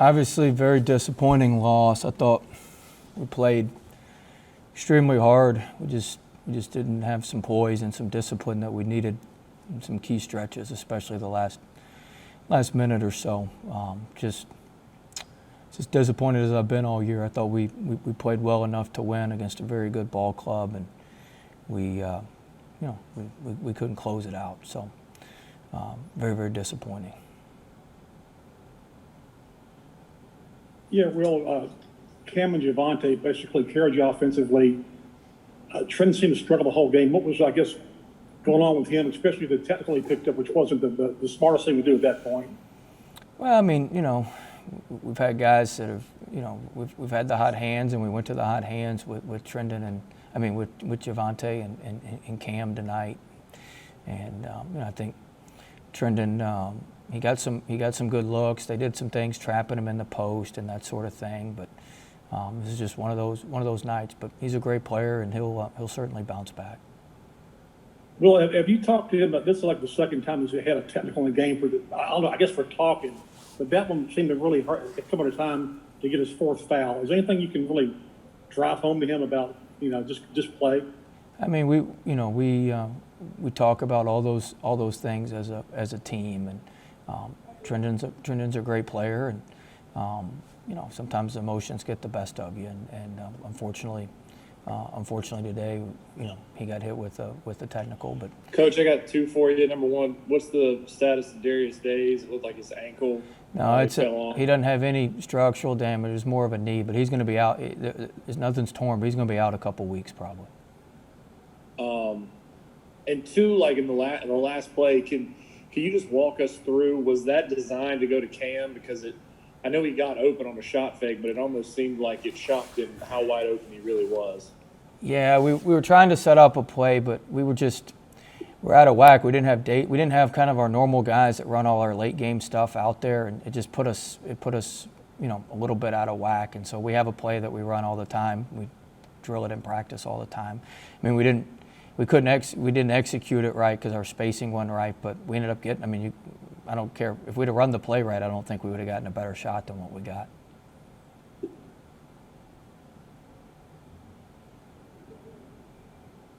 Obviously, very disappointing loss. I thought we played extremely hard. We just didn't have some poise and some discipline that we needed in some key stretches, especially the last minute or so. Just disappointed as I've been all year. I thought we played well enough to win against a very good ball club, and we couldn't close it out. So very, very disappointing. Yeah, Will, Cam and Javonte basically carried you offensively. Trent seemed to struggle the whole game. What was, I guess, going on with him, especially the technical he picked up, which wasn't the smartest thing to do at that point? Well, I mean, we've had guys that have, we've had the hot hands, and we went to the hot hands with Trendon with Javonte and Cam tonight. And I think Trendon, he got some good looks. They did some things trapping him in the post and that sort of thing. But this is just one of those nights. But he's a great player, and he'll certainly bounce back. Well, have you talked to him about this? Is like the second time he's had a technical in the game I don't know, I guess for talking, but that one seemed to really hurt. It come at a time to get his fourth foul. Is there anything you can really drive home to him about just play? I mean, we talk about all those things as a team, and Trendon's a great player, and sometimes emotions get the best of you, and unfortunately today, he got hit with the technical. But Coach, I got two for you. Number one, what's the status of Darius Days? It looked like his ankle. No, he doesn't have any structural damage. It's more of a knee, but he's going to be out. Nothing's torn, but he's going to be out a couple weeks probably. And two, like in the last play, can you just walk us through? Was that designed to go to Cam? Because I know he got open on a shot fake, but it almost seemed like it shocked him how wide open he really was. Yeah, we were trying to set up a play, but we're out of whack. We didn't have kind of our normal guys that run all our late game stuff out there, and it just put us a little bit out of whack. And so we have a play that we run all the time. We drill it in practice all the time. I mean, we didn't execute it right because our spacing wasn't right, but we ended up getting. I mean, I don't care if we'd have run the play right. I don't think we would have gotten a better shot than what we got.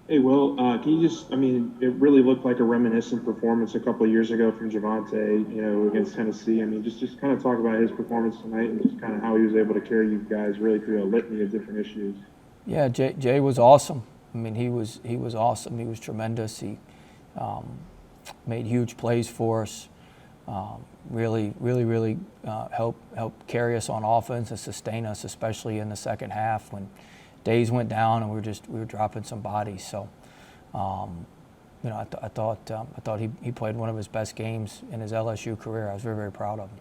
Hey, Will, can you it really looked like a reminiscent performance a couple of years ago from Javonte, against Tennessee. I mean, just kind of talk about his performance tonight and just kind of how he was able to carry you guys really through a litany of different issues. Yeah, Jay was awesome. I mean, he was awesome. He was tremendous. He made huge plays for us. Really helped carry us on offense and sustain us, especially in the second half when Days went down and we were dropping some bodies. So, I thought he played one of his best games in his LSU career. I was very, very proud of him.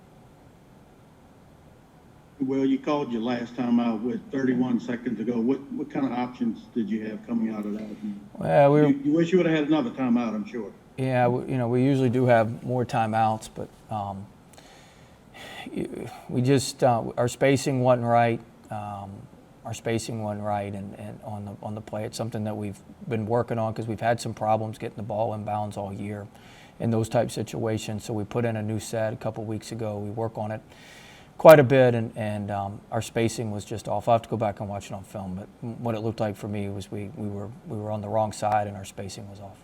Well, you called your last time out with 31 seconds ago. What kind of options did you have coming out of that? Well, you wish you would have had another timeout, I'm sure. Yeah, we usually do have more timeouts, but we just our spacing wasn't right. And on the play, it's something that we've been working on because we've had some problems getting the ball inbounds all year in those type situations. So we put in a new set a couple weeks ago. We work on it quite a bit, and our spacing was just off. I'll have to go back and watch it on film, but what it looked like for me was we were on the wrong side and our spacing was off.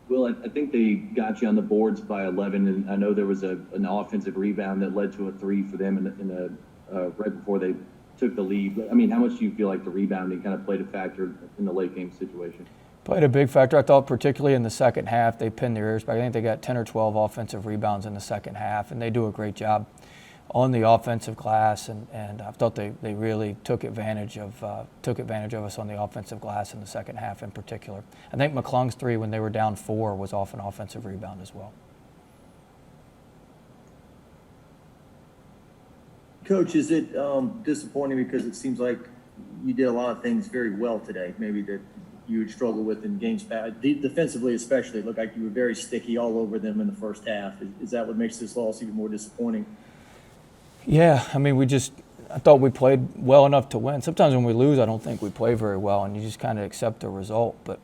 Well, I think they got you on the boards by 11, and I know there was an offensive rebound that led to a three for them right before they took the lead. I mean, how much do you feel like the rebounding kind of played a factor in the late game situation? Played a big factor. I thought particularly in the second half, they pinned their ears back. I think they got 10 or 12 offensive rebounds in the second half, and they do a great job on the offensive glass. And I thought they really took advantage of us on the offensive glass in the second half in particular. I think McClung's three when they were down 4 was off an offensive rebound as well. Coach, is it disappointing because it seems like you did a lot of things very well today, maybe that you would struggle with in games past, defensively especially? It looked like you were very sticky all over them in the first half. Is that what makes this loss even more disappointing? Yeah, I mean, I thought we played well enough to win. Sometimes when we lose, I don't think we play very well, and you just kind of accept the result. But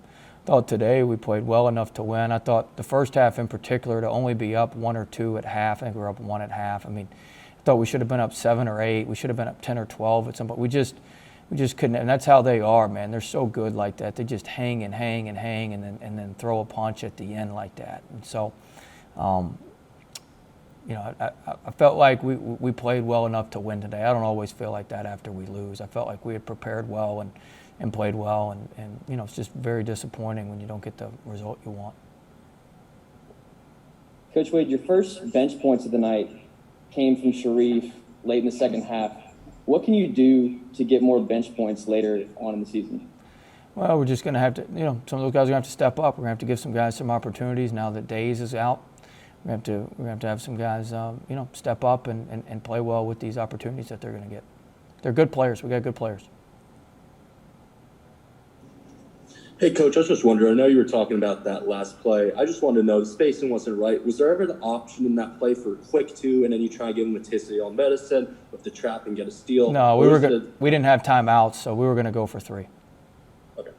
I thought today we played well enough to win. I thought the first half in particular, to only be up 1 or 2 at half. I think we were up 1 at half. I mean, I thought we should have been up 7 or 8. We should have been up 10 or 12 at some point. We just couldn't. And that's how they are, man. They're so good like that. They just hang and hang and hang, and then throw a punch at the end like that. And so, you know, I felt like we played well enough to win today. I don't always feel like that after we lose. I felt like we had prepared well and played well, and you know, it's just very disappointing when you don't get the result you want. Coach Wade, your first bench points of the night came from Sharif late in the second half. What can you do to get more bench points later on in the season? Well, we're just going to have to, you know, some of those guys are going to have to step up. We're going to have to give some guys some opportunities now that Days is out. We're going to have to have some guys, you know, step up and play well with these opportunities that they're going to get. They're good players. We got good players. Hey, Coach, I was just wondering, I know you were talking about that last play. I just wanted to know, the spacing wasn't right. Was there ever the option in that play for a quick 2, and then you try to give them a taste of your own medicine with the trap and get a steal? No, we didn't have timeouts, so we were going to go for 3. Okay.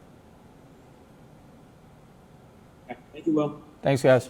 Thank you, Will. Thanks, guys.